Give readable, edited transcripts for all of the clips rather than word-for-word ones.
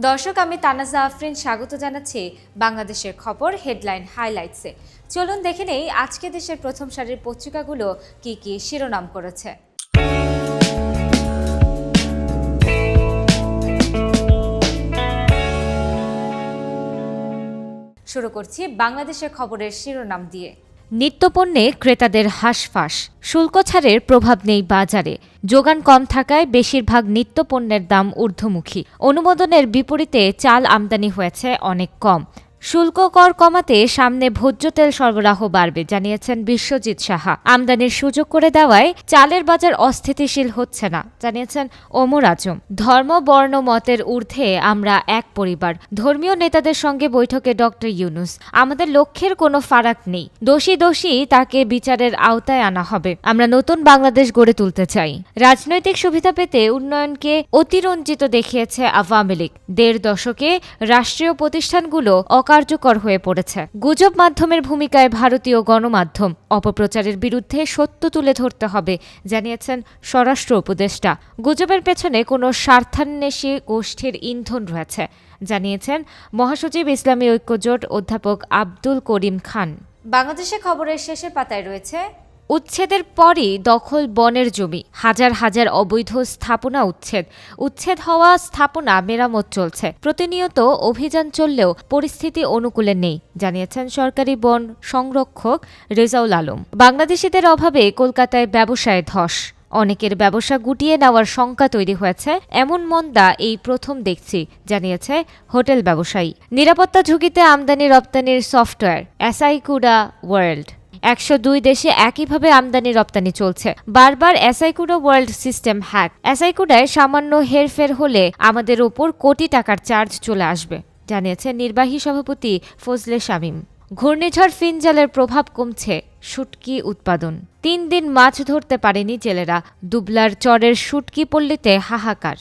দর্শক, আমি তানাজা আফরিন স্বাগত জানাচ্ছি বাংলাদেশের খবর হেডলাইন হাইলাইটসে। চলুন দেখে নেই আজকে দেশের প্রথম সারির পত্রিকাগুলো কি কি শিরোনাম করেছে। শুরু করছি বাংলাদেশের খবরের শিরোনাম দিয়ে। নিত্যপণ্যে ক্রেতাদের হাঁসফাঁস, শুল্ক ছাড়ের প্রভাব নেই বাজারে। যোগান কম থাকায় বেশিরভাগ নিত্যপণ্যের দাম ঊর্ধ্বমুখী। অনুমোদনের বিপরীতে চাল আমদানি হয়েছে অনেক কম। শুল্ক কর কমাতে সামনে ভোজ্য তেল সরবরাহ বাড়বে জানিয়েছেন বিশ্বজিৎ সাহা। আমদানির সুযোগ করে দেওয়ায় চালের বাজার অস্থিতিশীল হচ্ছে না জানিয়েছেন ওমর আজম। ধর্ম বর্ণ মতের ঊর্ধ্বে আমরা এক পরিবার, ধর্মীয় নেতাদের সঙ্গে বৈঠকে ডক্টর ইউনূস। আমাদের লক্ষ্যের কোনো ফারাক নেই, দোষী তাকে বিচারের আওতায় আনা হবে। আমরা নতুন বাংলাদেশ গড়ে তুলতে চাই। রাজনৈতিক সুবিধা পেতে উন্নয়নকে অতিরঞ্জিত দেখিয়েছে আওয়ামী লীগ। ১.৫ দশকে রাষ্ট্রীয় প্রতিষ্ঠানগুলো কার্যকর হয়ে পড়েছে। গুজব মাধ্যমের ভূমিকায় ভারতীয় গণমাধ্যম। অপপ্রচারের বিরুদ্ধে সত্য তুলে ধরতে হবে জানিয়েছেন স্বরাষ্ট্র উপদেষ্টা। গুজবের পেছনে কোনো স্বার্থান্বেষী গোষ্ঠীর ইন্ধন রয়েছে জানিয়েছেন মহাসচিব ইসলামী ঐক্যজোট অধ্যাপক আব্দুল করিম খান। বাংলাদেশের খবরের শেষের পাতায় রয়েছে উচ্ছেদের পরই দখল বনের জমি, হাজার হাজার অবৈধ স্থাপনা উচ্ছেদ হওয়া স্থাপনা মেরামত চলছে। প্রতিনিয়ত অভিযান চললেও পরিস্থিতি অনুকূলে নেই জানিয়েছেন সরকারি বন সংরক্ষক রেজাউল আলম। বাংলাদেশিদের অভাবে কলকাতায় ব্যবসায় ধস, অনেকের ব্যবসা গুটিয়ে নেওয়ার শঙ্কা তৈরি হয়েছে। এমন মন্দা এই প্রথম দেখছি জানিয়েছে হোটেল ব্যবসায়ী। নিরাপত্তা ঝুঁকিতে আমদানি রপ্তানির সফটওয়্যার অ্যাসাইকুডা ওয়ার্ল্ড। ১০২ দেশে একইভাবে আমদানি রপ্তানি চলছে। বারবার অ্যাসাইকুডা ওয়ার্ল্ড সিস্টেম হ্যাক। অ্যাসাইকুডায় সামান্য হেরফের হলে আমাদের ওপর কোটি টাকার চার্জ চলে আসবে জানিয়েছে নির্বাহী সভাপতি ফজলে শামীম। ঘূর্ণিঝড় ফিনজালের প্রভাব কমছে শুটকি উৎপাদন। ৩ দিন মাছ ধরতে পারেনি জেলেরা। দুবলার চরের শুটকি পল্লীতে হাহাকার।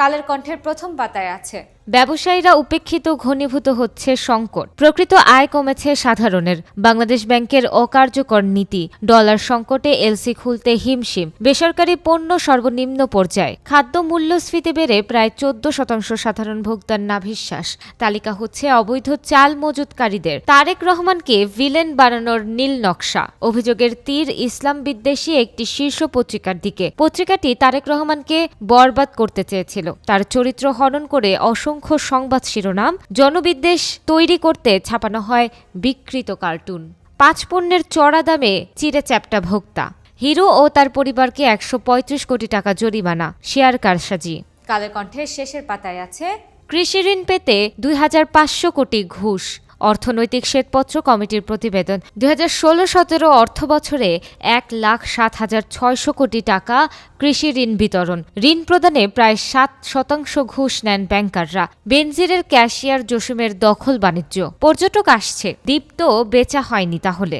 কালের কণ্ঠের প্রথম পাতায় আছে ব্যবসায়ীরা উপেক্ষিত, ঘনীভূত হচ্ছে সংকট। প্রকৃত আয় কমেছে সাধারণের। বাংলাদেশ ব্যাংকের অকার্যকর নীতি। ডলার সংকটে এলসি খুলতে হিমশিম। বেসরকারি পণ্য সর্বনিম্ন পর্যায়ে। খাদ্য মূল্যস্ফীতি বেড়ে প্রায় ১৪% সাধারণ ভোক্তার নাভিশ্বাস। তালিকা হচ্ছে অবৈধ চাল মজুতকারীদের। তারেক রহমানকে ভিলেন বানানোর নীল নকশা। অভিযোগের তীর ইসলাম বিদ্বেষী একটি শীর্ষ পত্রিকার দিকে। পত্রিকাটি তারেক রহমানকে বরবাদ করতে চেয়েছিল। তার চরিত্র হনন করে অসংখ্য সংবাদ শিরোনাম, জনবিদ্বেষ তৈরি করতে ছাপানো হয় বিকৃত কার্টুন। ৫ পণ্যের চড়া দামে চিড়ে চ্যাপ্টা ভোক্তা। হিরো ও তার পরিবারকে ১৩৫ কোটি টাকা জরিমানা। শেয়ার কারসাজি। কালের কণ্ঠের শেষের পাতায় আছে কৃষি ঋণ পেতে ২৫০০ কোটি ঘুষ। অর্থনৈতিক শ্বেতপত্র কমিটির প্রতিবেদন। ২০১৬-১৭ অর্থ বছরে ১,০৭,৬০০ কোটি টাকা কৃষি ঋণ বিতরণ। ঋণ প্রদানে প্রায় ৭% ঘুষ নেন ব্যাংকাররা। বেনজিরের ক্যাশিয়ার জসিমের দখল বাণিজ্য। পর্যটক আসছে, দ্বীপ তো বেচা হয়নি তাহলে।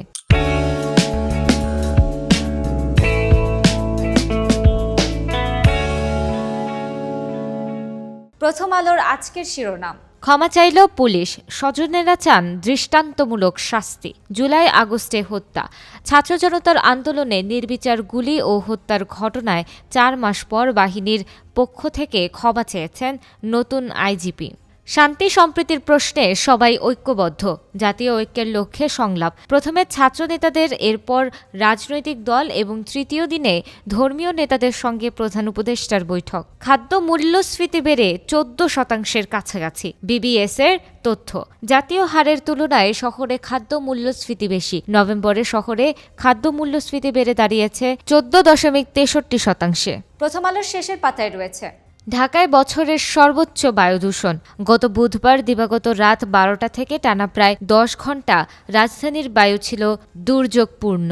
প্রথম আলোর আজকের শিরোনাম, ক্ষমা চাইল পুলিশ, স্বজনেরা চান দৃষ্টান্তমূলক শাস্তি। জুলাই আগস্টে হত্যা, ছাত্র জনতার আন্দোলনে নির্বিচার গুলি ও হত্যার ঘটনায় ৪ মাস পর বাহিনীর পক্ষ থেকে ক্ষমা চেয়েছেন নতুন আইজিপি। শান্তি সম্প্রীতির প্রশ্নে সবাই ঐক্যবদ্ধ, জাতীয় ঐক্যের লক্ষ্যে সংলাপ। প্রথমে ছাত্র নেতাদের, এরপর রাজনৈতিক দল এবং তৃতীয় দিনে ধর্মীয় নেতাদের সঙ্গে প্রধান উপদেষ্টার বৈঠক। খাদ্য মূল্যস্ফীতি বেড়ে ১৪% কাছাকাছি। বিবিএস-এর তথ্য, জাতীয় হারের তুলনায় শহরে খাদ্য মূল্যস্ফীতি বেশি। নভেম্বরে শহরে খাদ্য মূল্যস্ফীতি বেড়ে দাঁড়িয়েছে ১৪.৬৩%। প্রথম আলোর শেষের পাতায় রয়েছে ঢাকায় বছরের সর্বোচ্চ বায়ু দূষণ। গত বুধবার দিবাগত রাত ১২টা থেকে টানা প্রায় ১০ ঘণ্টা রাজধানীর বায়ু ছিল দুর্যোগপূর্ণ।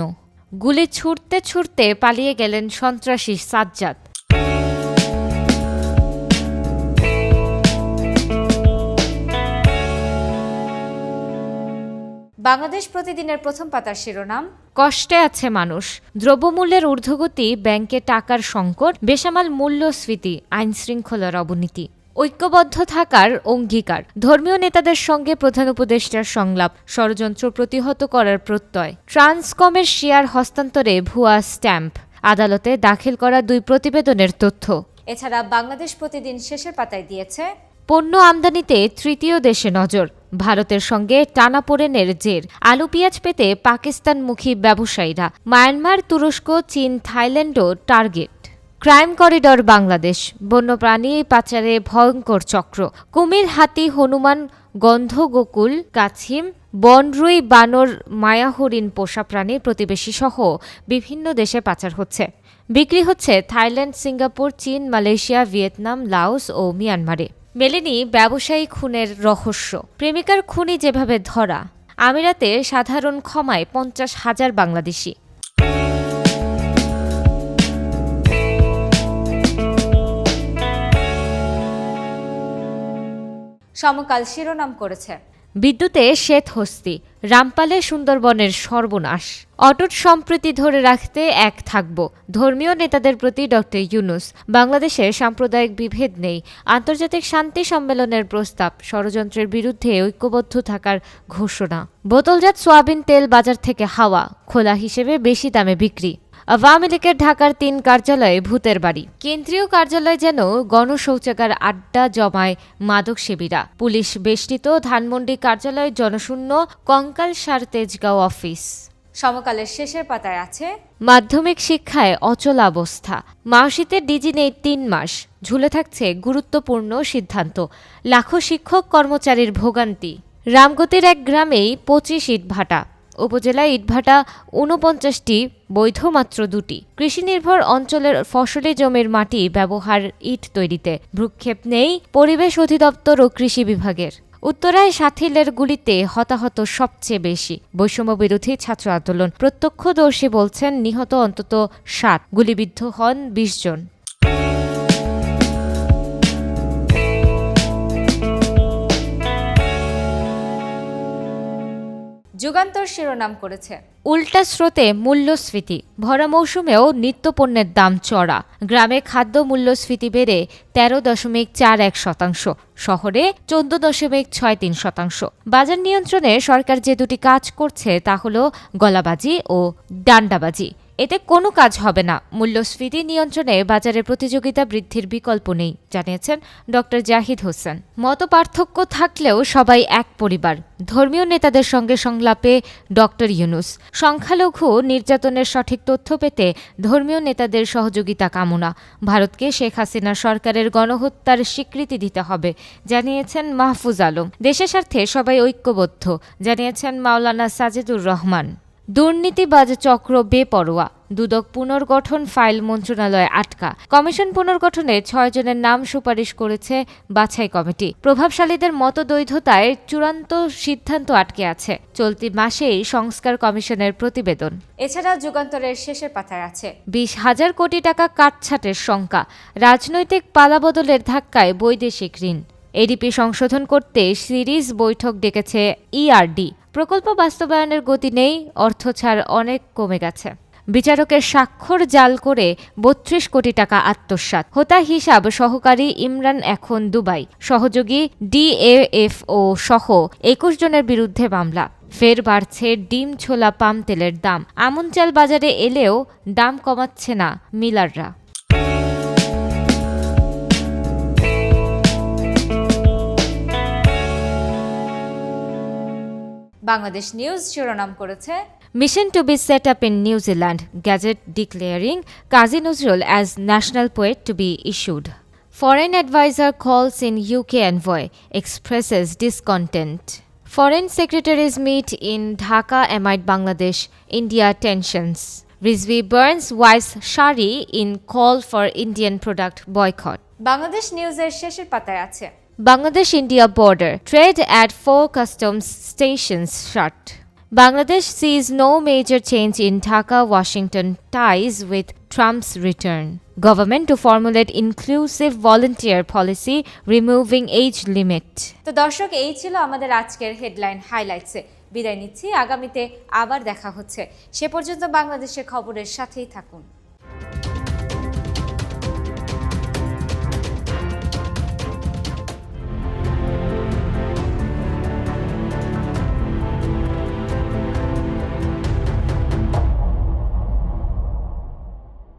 গুলি ছুড়তে ছুড়তে পালিয়ে গেলেন সন্ত্রাসী সাজ্জাদ। বাংলাদেশ প্রতিদিনের প্রথম পাতার শিরোনাম, কষ্টে আছে মানুষ। দ্রব্যমূল্যের ঊর্ধ্বগতি, ব্যাংকে টাকার সংকট, বেসামাল মূল্যস্ফীতি, আইনশৃঙ্খলার অবনতি। ঐক্যবদ্ধ থাকার অঙ্গীকার, ধর্মীয় নেতাদের সঙ্গে প্রধান উপদেষ্টার সংলাপ, ষড়যন্ত্র প্রতিহত করার প্রত্যয়, ট্রান্সকমের শেয়ার হস্তান্তরে ভুয়া স্ট্যাম্প, আদালতে দাখিল করা 2 প্রতিবেদনের তথ্য। এছাড়া বাংলাদেশ প্রতিদিন শেষের পাতায় দিয়েছে পণ্য আমদানিতে তৃতীয় দেশে নজর, ভারতের সঙ্গে টানাপোড়েনের জের, আলু পেঁয়াজ পেতে পাকিস্তানমুখী ব্যবসায়ীরা, মায়ানমার, তুরস্ক, চীন, থাইল্যান্ডও টার্গেট। ক্রাইম করিডর বাংলাদেশ, বন্যপ্রাণী পাচারে ভয়ঙ্কর চক্র, কুমির, হাতি, হনুমান, গন্ধগোকুল, কাছিম, বনরুই, বানর, মায়াহরিণ পোষা প্রাণীর প্রতিবেশী সহ বিভিন্ন দেশে পাচার হচ্ছে, বিক্রি হচ্ছে থাইল্যান্ড, সিঙ্গাপুর, চীন, মালয়েশিয়া, ভিয়েতনাম, লাওস ও মিয়ানমারে। মেলেনি ব্যবসায়ী খুনের রহস্য, প্রেমিকার খুনি যেভাবে ধরা, আমিরাতে সাধারণ ক্ষমায় 50,000 বাংলাদেশি। সমকাল শিরোনাম করেছে বিদ্যুতে শ্বেতহস্তি, রামপালে সুন্দরবনের সর্বনাশ, অটুট সম্প্রীতি ধরে রাখতে এক থাকব, ধর্মীয় নেতাদের প্রতি ডক্টর ইউনূস, বাংলাদেশে সাম্প্রদায়িক বিভেদ নেই, আন্তর্জাতিক শান্তি সম্মেলনের প্রস্তাব, ষড়যন্ত্রের বিরুদ্ধে ঐক্যবদ্ধ থাকার ঘোষণা, বোতলজাত সোয়াবিন তেল বাজার থেকে হাওয়া, খোলা হিসেবে বেশি দামে বিক্রি, আওয়ামী লীগের ঢাকার 3 কার্যালয়ে ভূতের বাড়ি, কেন্দ্রীয় কার্যালয় যেন গণশৌচাগার, আড্ডা জমায় মাদক সেবীরা, পুলিশ বেষ্টিত ধানমন্ডি কার্যালয় জনশূন্য, কঙ্কালসার তেজগাঁও অফিস। সমকালের শেষের পাতায় আছে মাধ্যমিক শিক্ষায় অচলাবস্থা, মার্কশিটে ডিজি নেই 3 মাস, ঝুলে থাকছে গুরুত্বপূর্ণ সিদ্ধান্ত, লাখো শিক্ষক কর্মচারীর ভোগান্তি, রামগতির এক গ্রামেই 25 ইটভাটা, উপজেলায় ইটভাটা 49টি, বৈধ মাত্র 2টি, কৃষিনির্ভর অঞ্চলের ফসলি জমির মাটি ব্যবহার ইট তৈরিতে, ভ্রুক্ষেপ নেই পরিবেশ অধিদপ্তর ও কৃষি বিভাগের। উত্তরায় সাথিলের গুলিতে হতাহত সবচেয়ে বেশি, বৈষম্য বিরোধী ছাত্র আন্দোলন, প্রত্যক্ষদর্শী বলছেন নিহত অন্তত 7, গুলিবিদ্ধ হন 20 জন। যুগান্তর শিরোনাম করেছে উল্টা স্রোতে মূল্যস্ফীতি, ভরা মৌসুমেও নিত্যপণ্যের দাম চড়া, গ্রামে খাদ্য মূল্যস্ফীতি বেড়ে 13.41%, শহরে 14.63%। বাজার নিয়ন্ত্রণে সরকার যে 2টি কাজ করছে তা হল গলাবাজি ও ডান্ডাবাজি, এতে কোনো কাজ হবে না। মূল্যস্ফীতি নিয়ন্ত্রণে বাজারে প্রতিযোগিতা বৃদ্ধির বিকল্প নেই, জানিয়েছেন ডক্টর জাহিদ হোসেন। মতপার্থক্য থাকলেও সবাই এক পরিবার, ধর্মীয় নেতাদের সঙ্গে সংলাপে ডক্টর ইউনূস। সংখ্যালঘু নির্যাতনের সঠিক তথ্য পেতে ধর্মীয় নেতাদের সহযোগিতা কামনা। ভারতকে শেখ হাসিনা সরকারের গণহত্যার স্বীকৃতি দিতে হবে, জানিয়েছেন মাহফুজ আলম। দেশের স্বার্থে সবাই ঐক্যবদ্ধ, জানিয়েছেন মাওলানা সাজেদুর রহমান। দুর্নীতিবাজ চক্র বেপরোয়া, দুদক পুনর্গঠন ফাইল মন্ত্রণালয়ে আটকা, কমিশন পুনর্গঠনে 6 জনের নাম সুপারিশ করেছে বাছাই কমিটি। প্রভাবশালীদের মতদ্বৈধতায় চূড়ান্ত সিদ্ধান্ত আটকে আছে, চলতি মাসেই সংস্কার কমিশনের প্রতিবেদন। এছাড়া যুগান্তরের শেষের পাতায় আছে 20,000 কোটি টাকা কাটছাঁটের শঙ্কা, রাজনৈতিক পালাবদলের ধাক্কায় বৈদেশিক ঋণ, এডিপি সংশোধন করতে সিরিজ বৈঠক ডেকেছে ইআরডি, প্রকল্প বাস্তবায়নের গতি নেই, অর্থ ছাড় অনেক কমে গেছে, বিচারকের স্বাক্ষর জাল করে 32 কোটি টাকা আত্মসাৎ, হোতা হিসাব সহকারী ইমরান এখন দুবাই, সহযোগী ডিএএফও সহ 21 জনের বিরুদ্ধে মামলা। ফের বাড়ছে ডিম, ছোলা, পাম তেলের দাম, আমন চাল বাজারে এলেও দাম কমাচ্ছে না মিলাররা। বাংলাদেশ নিউজ শিরোনাম করেছে mission to be set up in New Zealand, gazette declaring Kazi Nazrul as national poet to be issued, foreign adviser calls in UK envoy, expresses discontent, foreign secretaries meet in Dhaka amid Bangladesh India tensions, Rizvi Burns wise Shari in call for Indian product boycott। Bangladesh নিউজের শেষের পাতায় আছে Bangladesh India border, trade at 4 customs stations shut, Bangladesh sees no major change in Dhaka-Washington ties with Trump's return, government to formulate inclusive volunteer policy removing age limit। তো দর্শক, এই ছিল আমাদের আজকের হেডলাইন হাইলাইটসে। বিদায় নিচ্ছি, আগামীতে আবার দেখা হচ্ছে, সে পর্যন্ত বাংলাদেশের খবরের সাথেই থাকুন।